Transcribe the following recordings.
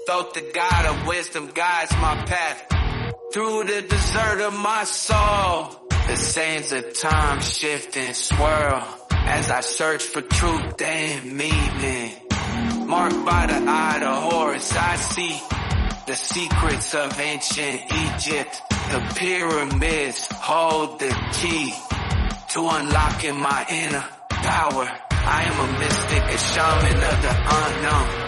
Thoth, the God of wisdom, guides my path through the desert of my soul. The sands of time shift and swirl as I search for truth and meaning. Marked by the eye of Horus, I see the secrets of ancient Egypt. The pyramids hold the key to unlocking my inner power. I am a mystic, a shaman of the unknown.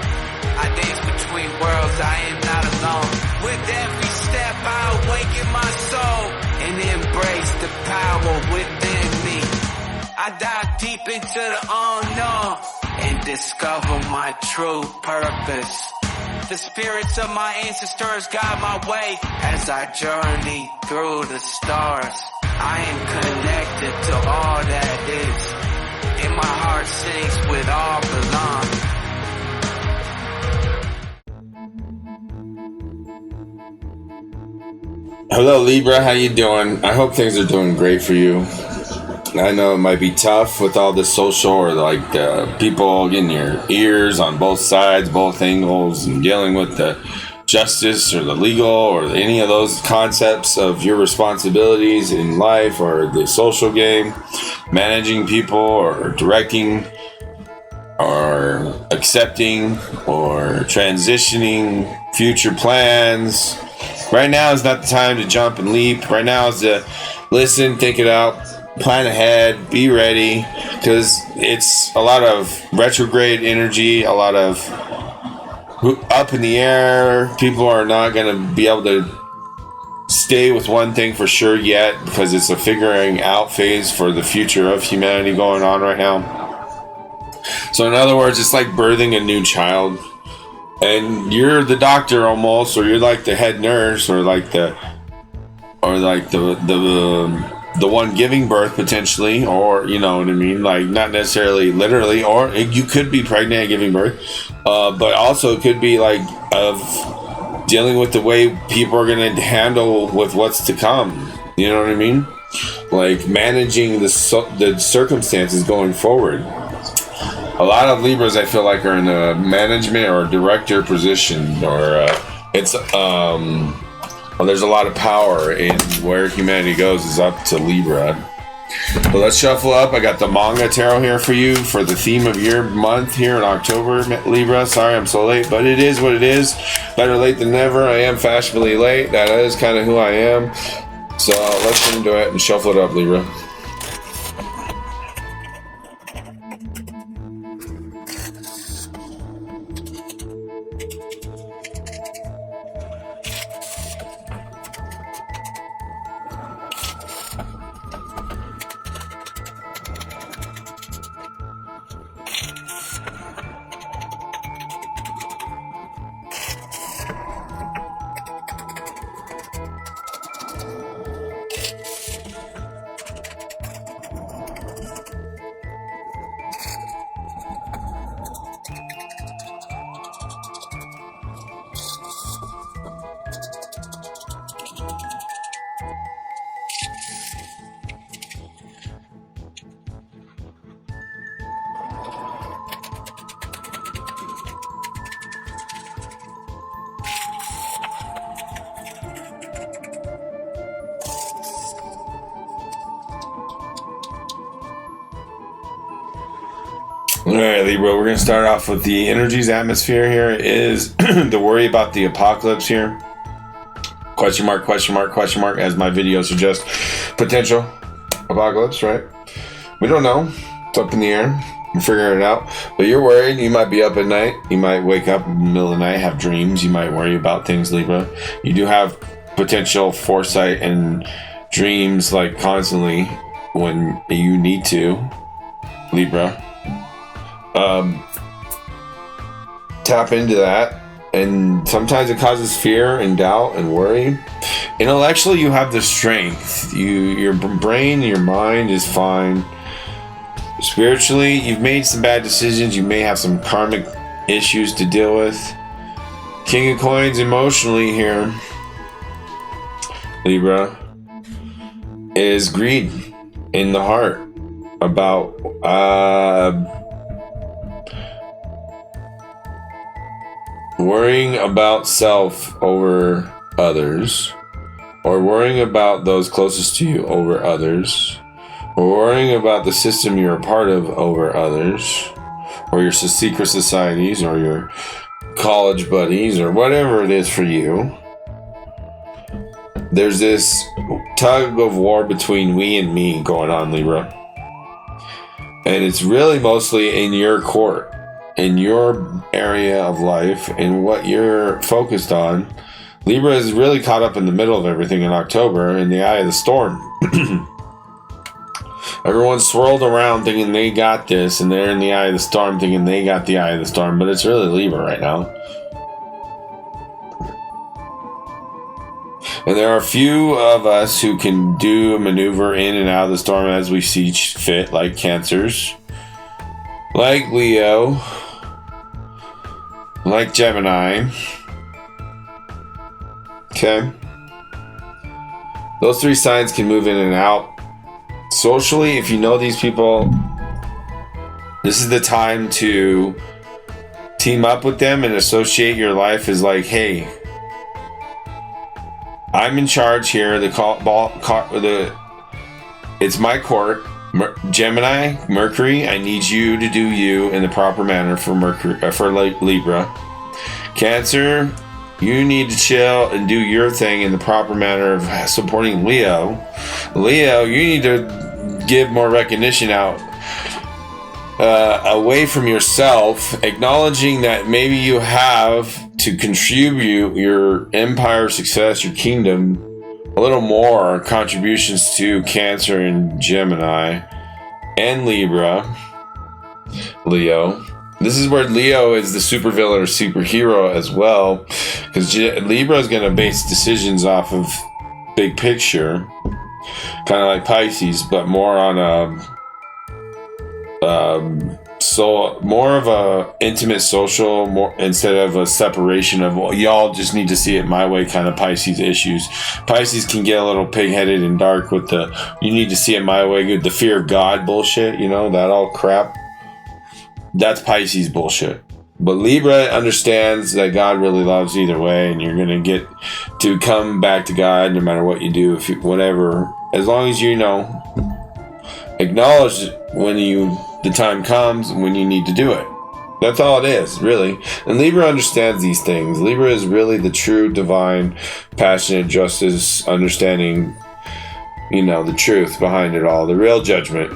I dance between worlds, I am not alone. With every step I awaken my soul and embrace the power within me. I dive deep into the unknown and discover my true purpose. The spirits of my ancestors guide my way as I journey through the stars. I am connected to all that is, and my heart sings with all belong. Hello Libra, how you doing? I hope things are doing great for you. I know it might be tough with all this social or like people getting your ears on both sides, both angles, and dealing with the justice or the legal or any of those concepts of your responsibilities in life or the social game, managing people or directing or accepting or transitioning future plans. Right now is not the time to jump and leap. Right now is to listen, think it out, plan ahead, be ready, because it's a lot of retrograde energy, a lot of up in the air. People are not going to be able to stay with one thing for sure yet, because it's a figuring out phase for the future of humanity going on right now. So in other words, it's like birthing a new child, and you're the doctor almost, or you're like the head nurse, or like the one giving birth potentially, or you know what I mean, like not necessarily literally, or you could be pregnant and giving birth, but also it could be like of dealing with the way people are going to handle with what's to come. You know what I mean? Like managing the circumstances going forward. A lot of Libras, I feel like, are in a management or director position, or there's a lot of power in where humanity goes is up to Libra. But let's shuffle up. I got the manga tarot here for you for the theme of your month here in October, Libra. Sorry I'm so late, but it is what it is. Better late than never. I am fashionably late. That is kind of who I am. So let's get into it and shuffle it up, Libra. All right, Libra, we're going to start off with the energies atmosphere here is the worry about the apocalypse here. Question mark, question mark, question mark, as my video suggests. Potential apocalypse, right? We don't know. It's up in the air. We're figuring it out. But you're worried. You might be up at night. You might wake up in the middle of the night, have dreams. You might worry about things, Libra. You do have potential foresight and dreams like constantly when you need to, Libra. Tap into that, and sometimes it causes fear and doubt and worry. Intellectually, you have the strength. Your brain, your mind is fine. Spiritually, you've made some bad decisions. You may have some karmic issues to deal with. King of Coins emotionally here, Libra, is greed in the heart about worrying about self over others, or worrying about those closest to you over others, or worrying about the system you're a part of over others, or your secret societies, or your college buddies, or whatever it is for you, there's this tug of war between we and me going on, Libra. And it's really mostly in your court, in your area of life, and what you're focused on. Libra is really caught up in the middle of everything in October, in the eye of the storm. Everyone's swirled around thinking they got this, and they're in the eye of the storm thinking they got the eye of the storm, but it's really Libra right now. And there are a few of us who can do a maneuver in and out of the storm as we see fit, like Cancers, like Leo, like Gemini. Okay? Those three signs can move in and out. Socially, if you know these people, this is the time to team up with them and associate your life as like, hey, I'm in charge here. It's my court. Gemini, Mercury, I need you to do you in the proper manner for Libra. Cancer, you need to chill and do your thing in the proper manner of supporting Leo. Leo, you need to give more recognition out away from yourself, acknowledging that maybe you have to contribute your empire success, your kingdom, a little more contributions to Cancer and Gemini and Libra. Leo. This is where Leo is the supervillain or superhero as well, because Libra is going to base decisions off of big picture, kind of like Pisces, but more on more of a intimate social, more instead of a separation of, well, y'all just need to see it my way kind of Pisces issues. Pisces can get a little pig-headed and dark with the you need to see it my way, the fear of God bullshit, that all crap. That's Pisces bullshit. But Libra understands that God really loves either way, and you're going to get to come back to God no matter what you do, whatever, as long as acknowledge when the time comes when you need to do it. That's all it is, really. And Libra understands these things. Libra is really the true, divine, passionate, justice, understanding, the truth behind it all, the real judgment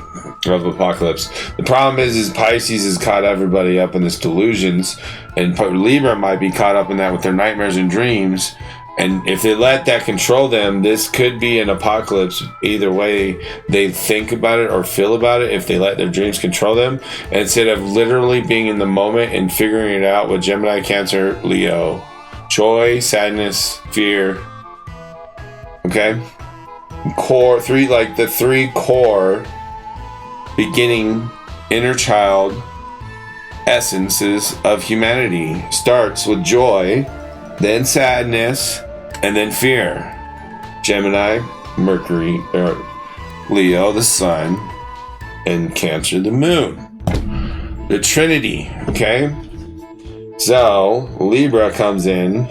of apocalypse. The problem is Pisces has caught everybody up in this delusions, and Libra might be caught up in that with their nightmares and dreams. And if they let that control them, this could be an apocalypse either way they think about it or feel about it, if they let their dreams control them, instead of literally being in the moment and figuring it out with Gemini, Cancer, Leo. Joy, sadness, fear. Okay? The three core beginning inner child essences of humanity. Starts with joy, then sadness, and then fear. Gemini, Mercury, or Leo, the sun, and Cancer, the moon. The Trinity, okay? So, Libra comes in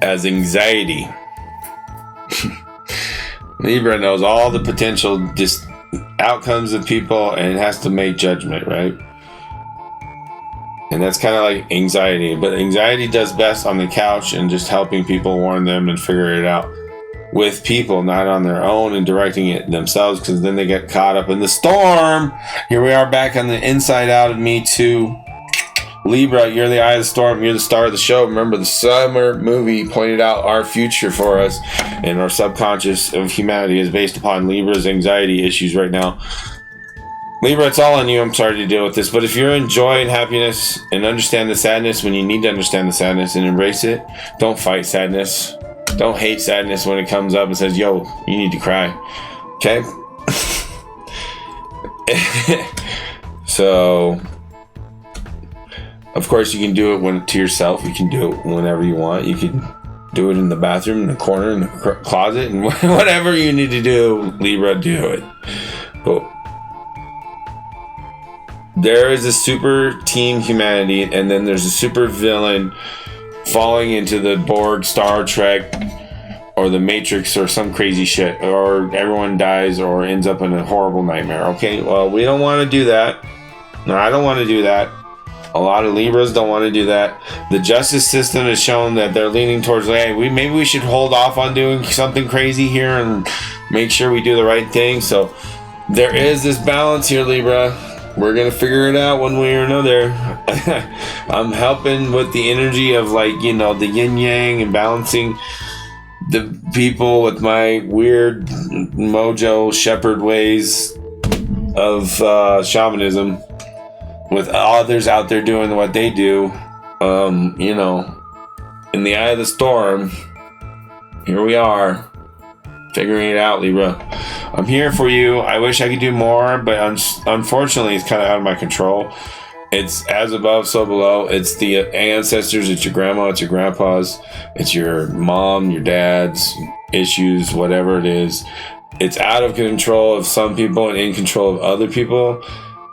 as anxiety. Libra knows all the potential outcomes of people and has to make judgment, right? And that's kind of like anxiety. But anxiety does best on the couch and just helping people, warn them, and figure it out with people, not on their own and directing it themselves, because then they get caught up in the storm. Here we are back on the inside out of me too. Libra, you're the eye of the storm. You're the star of the show. Remember, the summer movie pointed out our future for us, and our subconscious of humanity is based upon Libra's anxiety issues right now. Libra, it's all on you. I'm sorry to deal with this, but if you're in joy and happiness and understand the sadness when you need to understand the sadness and embrace it, don't fight sadness. Don't hate sadness when it comes up and says, yo, you need to cry. Okay? So, of course, you can do it to yourself. You can do it whenever you want. You can do it in the bathroom, in the corner, in the closet, and whatever you need to do, Libra, do it. But there is a super team humanity, and then there's a super villain falling into the Borg, Star Trek, or the Matrix, or some crazy shit, or everyone dies or ends up in a horrible nightmare. Okay, well, we don't want to do that. No, I don't want to do that. A lot of Libras don't want to do that. The justice system has shown that they're leaning towards, hey, maybe we should hold off on doing something crazy here and make sure we do the right thing. So there is this balance here, Libra. We're gonna figure it out one way or another. I'm helping with the energy of, like, you know, the yin yang and balancing the people with my weird mojo shepherd ways of shamanism, with others out there doing what they do. You know, in the eye of the storm, here we are, figuring it out, Libra. I'm here for you. I wish I could do more, but unfortunately, it's kind of out of my control. It's as above, so below. It's the ancestors, it's your grandma, it's your grandpa's, it's your mom, your dad's issues, whatever it is. It's out of control of some people and in control of other people.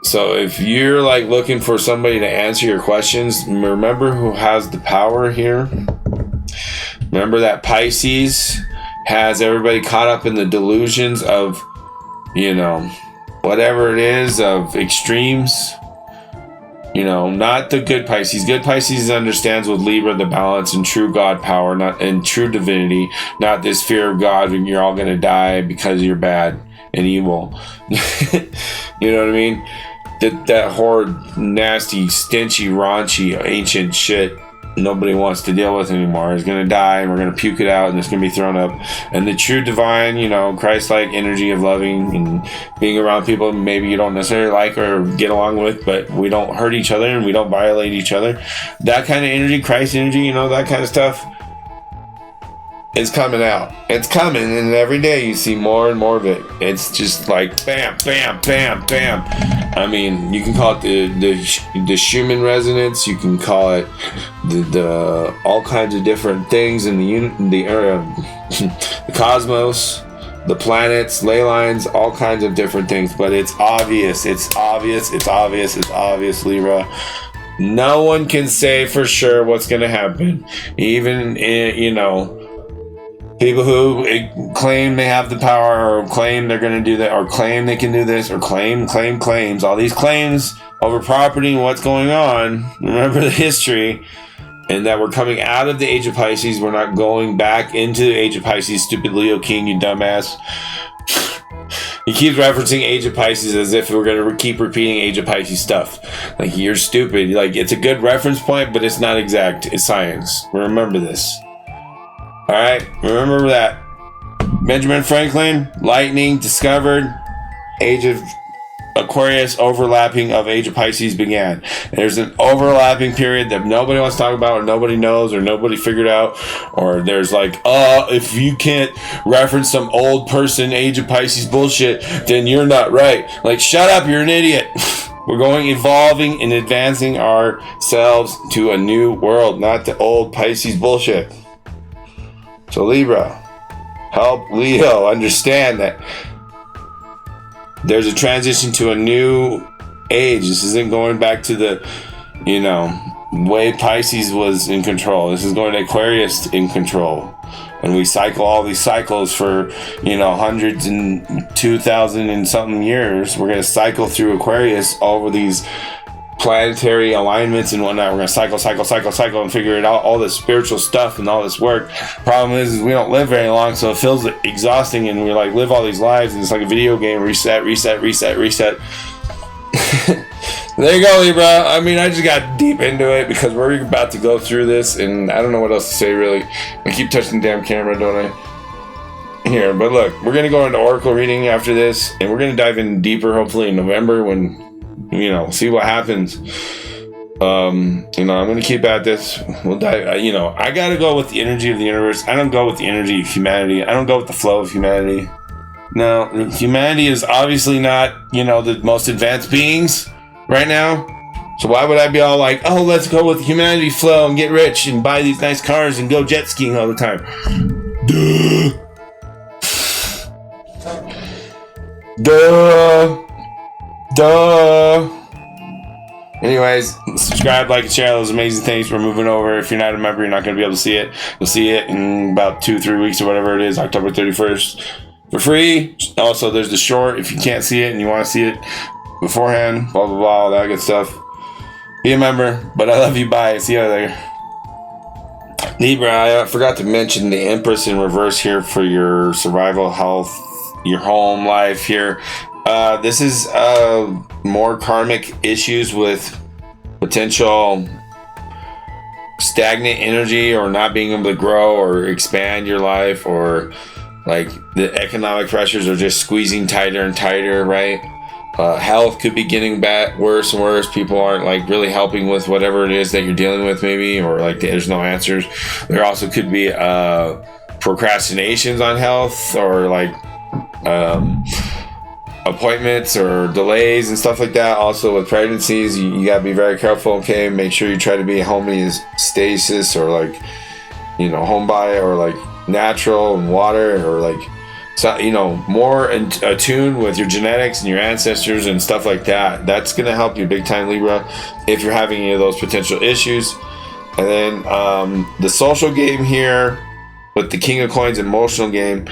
So if you're like looking for somebody to answer your questions, remember who has the power here. Remember that Pisces has everybody caught up in the delusions of, you know, whatever it is, of extremes. You know, not the good Pisces. Good Pisces understands with Libra the balance and true God power, not and true divinity, not this fear of God when you're all gonna die because you're bad and evil. You know what I mean? That horrid, nasty, stinchy, raunchy, ancient shit nobody wants to deal with anymore is going to die, and we're going to puke it out, and it's going to be thrown up. And the true divine, you know, Christ-like energy of loving and being around people maybe you don't necessarily like or get along with, but we don't hurt each other and we don't violate each other. That kind of energy, Christ energy, you know, that kind of stuff is coming out. It's coming, and every day you see more and more of it. It's just like bam, bam, bam, bam. I mean, you can call it the Schumann resonance. You can call it the all kinds of different things in the cosmos, the planets, ley lines, all kinds of different things. But it's obvious. It's obvious. It's obvious. It's obvious, Libra. No one can say for sure what's going to happen. Even you know, people who claim they have the power, or claim they're going to do that, or claim they can do this, or claims, all these claims over property and what's going on. Remember the history, and that we're coming out of the Age of Pisces. We're not going back into the Age of Pisces. Stupid Leo King, you dumbass. He keeps referencing Age of Pisces as if we're going to keep repeating Age of Pisces stuff. Like, you're stupid. Like, it's a good reference point, but it's not exact. It's science. Remember this. Alright, remember that. Benjamin Franklin, lightning, discovered, Age of Aquarius, overlapping of Age of Pisces began. There's an overlapping period that nobody wants to talk about, or nobody knows, or nobody figured out, or there's like, if you can't reference some old person Age of Pisces bullshit, then you're not right. Like, shut up, you're an idiot. We're going, evolving and advancing ourselves to a new world, not the old Pisces bullshit. So Libra, help Leo understand that there's a transition to a new age. This isn't going back to the, you know, way Pisces was in control. This is going to Aquarius in control. And we cycle all these cycles for, you know, hundreds and 2,000 and something years. We're going to cycle through Aquarius over these planetary alignments and whatnot. We're gonna cycle and figure it out, all this spiritual stuff and all this work. Problem is we don't live very long, so it feels exhausting, and we like live all these lives, and it's like a video game. Reset. There you go, Libra. I mean, I just got deep into it because we're about to go through this, and I don't know what else to say, really. I keep touching the damn camera, don't I? Here, but look, we're going to go into Oracle reading after this, and we're going to dive in deeper, hopefully in November, when, you know, see what happens. You know, I'm going to keep at this. We'll dive, you know, I got to go with the energy of the universe. I don't go with the energy of humanity. I don't go with the flow of humanity. No, humanity is obviously not, you know, the most advanced beings right now. So why would I be all like, oh, let's go with humanity flow and get rich and buy these nice cars and go jet skiing all the time? Duh. Anyways, subscribe, like, and share those amazing things. We're moving over. If you're not a member, you're not going to be able to see it. You'll see it in about 2-3 weeks or whatever it is, October 31st, for free. Also, there's the short if you can't see it and you want to see it beforehand, blah, blah, blah, all that good stuff. Be a member. But I love you. Bye. See you later. Libra, I forgot to mention the Empress in reverse here for your survival health, your home life here. This is more karmic issues with potential stagnant energy or not being able to grow or expand your life, or like the economic pressures are just squeezing tighter and tighter, right? Health could be getting worse and worse. People aren't like really helping with whatever it is that you're dealing with, maybe, or like there's no answers. There also could be procrastinations on health, or like appointments or delays and stuff like that. Also with pregnancies, you gotta be very careful. Okay, make sure you try to be homeostasis, or like, you know, home bio, or like natural and water, or like, so, you know, more attuned with your genetics and your ancestors and stuff like that. That's gonna help you big time, Libra, if you're having any of those potential issues. And then the social game here with the King of Coins, emotional game.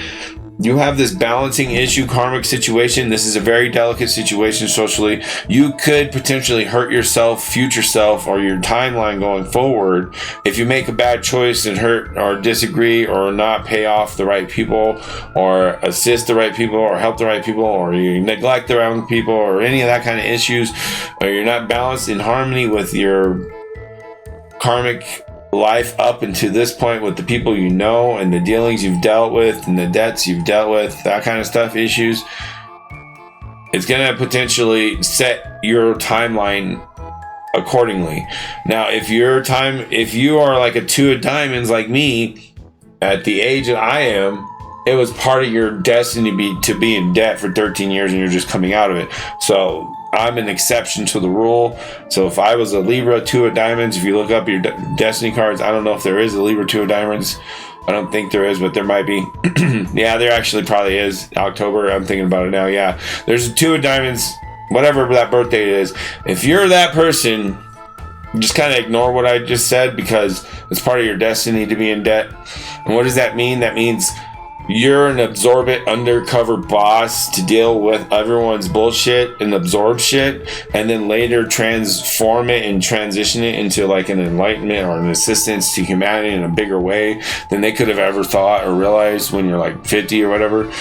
You have this balancing issue, karmic situation. This is a very delicate situation socially. You could potentially hurt yourself, future self, or your timeline going forward if you make a bad choice and hurt or disagree or not pay off the right people, or assist the right people, or help the right people, or you neglect the wrong people, or any of that kind of issues, or you're not balanced in harmony with your karmic life up until this point with the people you know and the dealings you've dealt with and the debts you've dealt with, that kind of stuff, issues. It's going to potentially set your timeline accordingly. Now, if you are like a 2 of diamonds like me, at the age that I am, it was part of your destiny to be in debt for 13 years and you're just coming out of it. So I'm an exception to the rule. So if I was a Libra 2 of diamonds, if you look up your destiny cards, I don't know if there is a Libra 2 of diamonds. I don't think there is, but there might be. Yeah, there actually probably is. October, I'm thinking about it now. Yeah, there's a 2 of diamonds, whatever that birth date is. If you're that person, just kind of ignore what I just said, because it's part of your destiny to be in debt. And what does that mean? That means you're an absorbent undercover boss to deal with everyone's bullshit and absorb shit, and then later transform it and transition it into like an enlightenment or an assistance to humanity in a bigger way than they could have ever thought or realized when you're like 50 or whatever,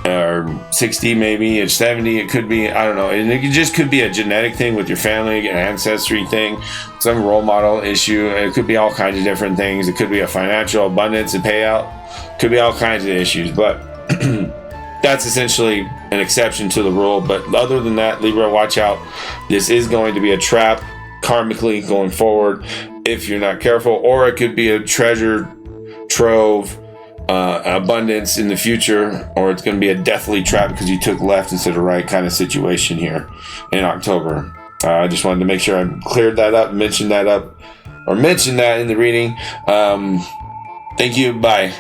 or 60 maybe, or 70. It could be, I don't know, and it just could be a genetic thing with your family, an ancestry thing, some role model issue. It could be all kinds of different things. It could be a financial abundance and payout. Could be all kinds of issues, but that's essentially an exception to the rule. But other than that, Libra, watch out. This is going to be a trap karmically going forward if you're not careful, or it could be a treasure trove, abundance in the future, or it's going to be a deathly trap because you took left instead of right kind of situation here in October. I just wanted to make sure I cleared that up, mentioned that in the reading. Thank you. Bye.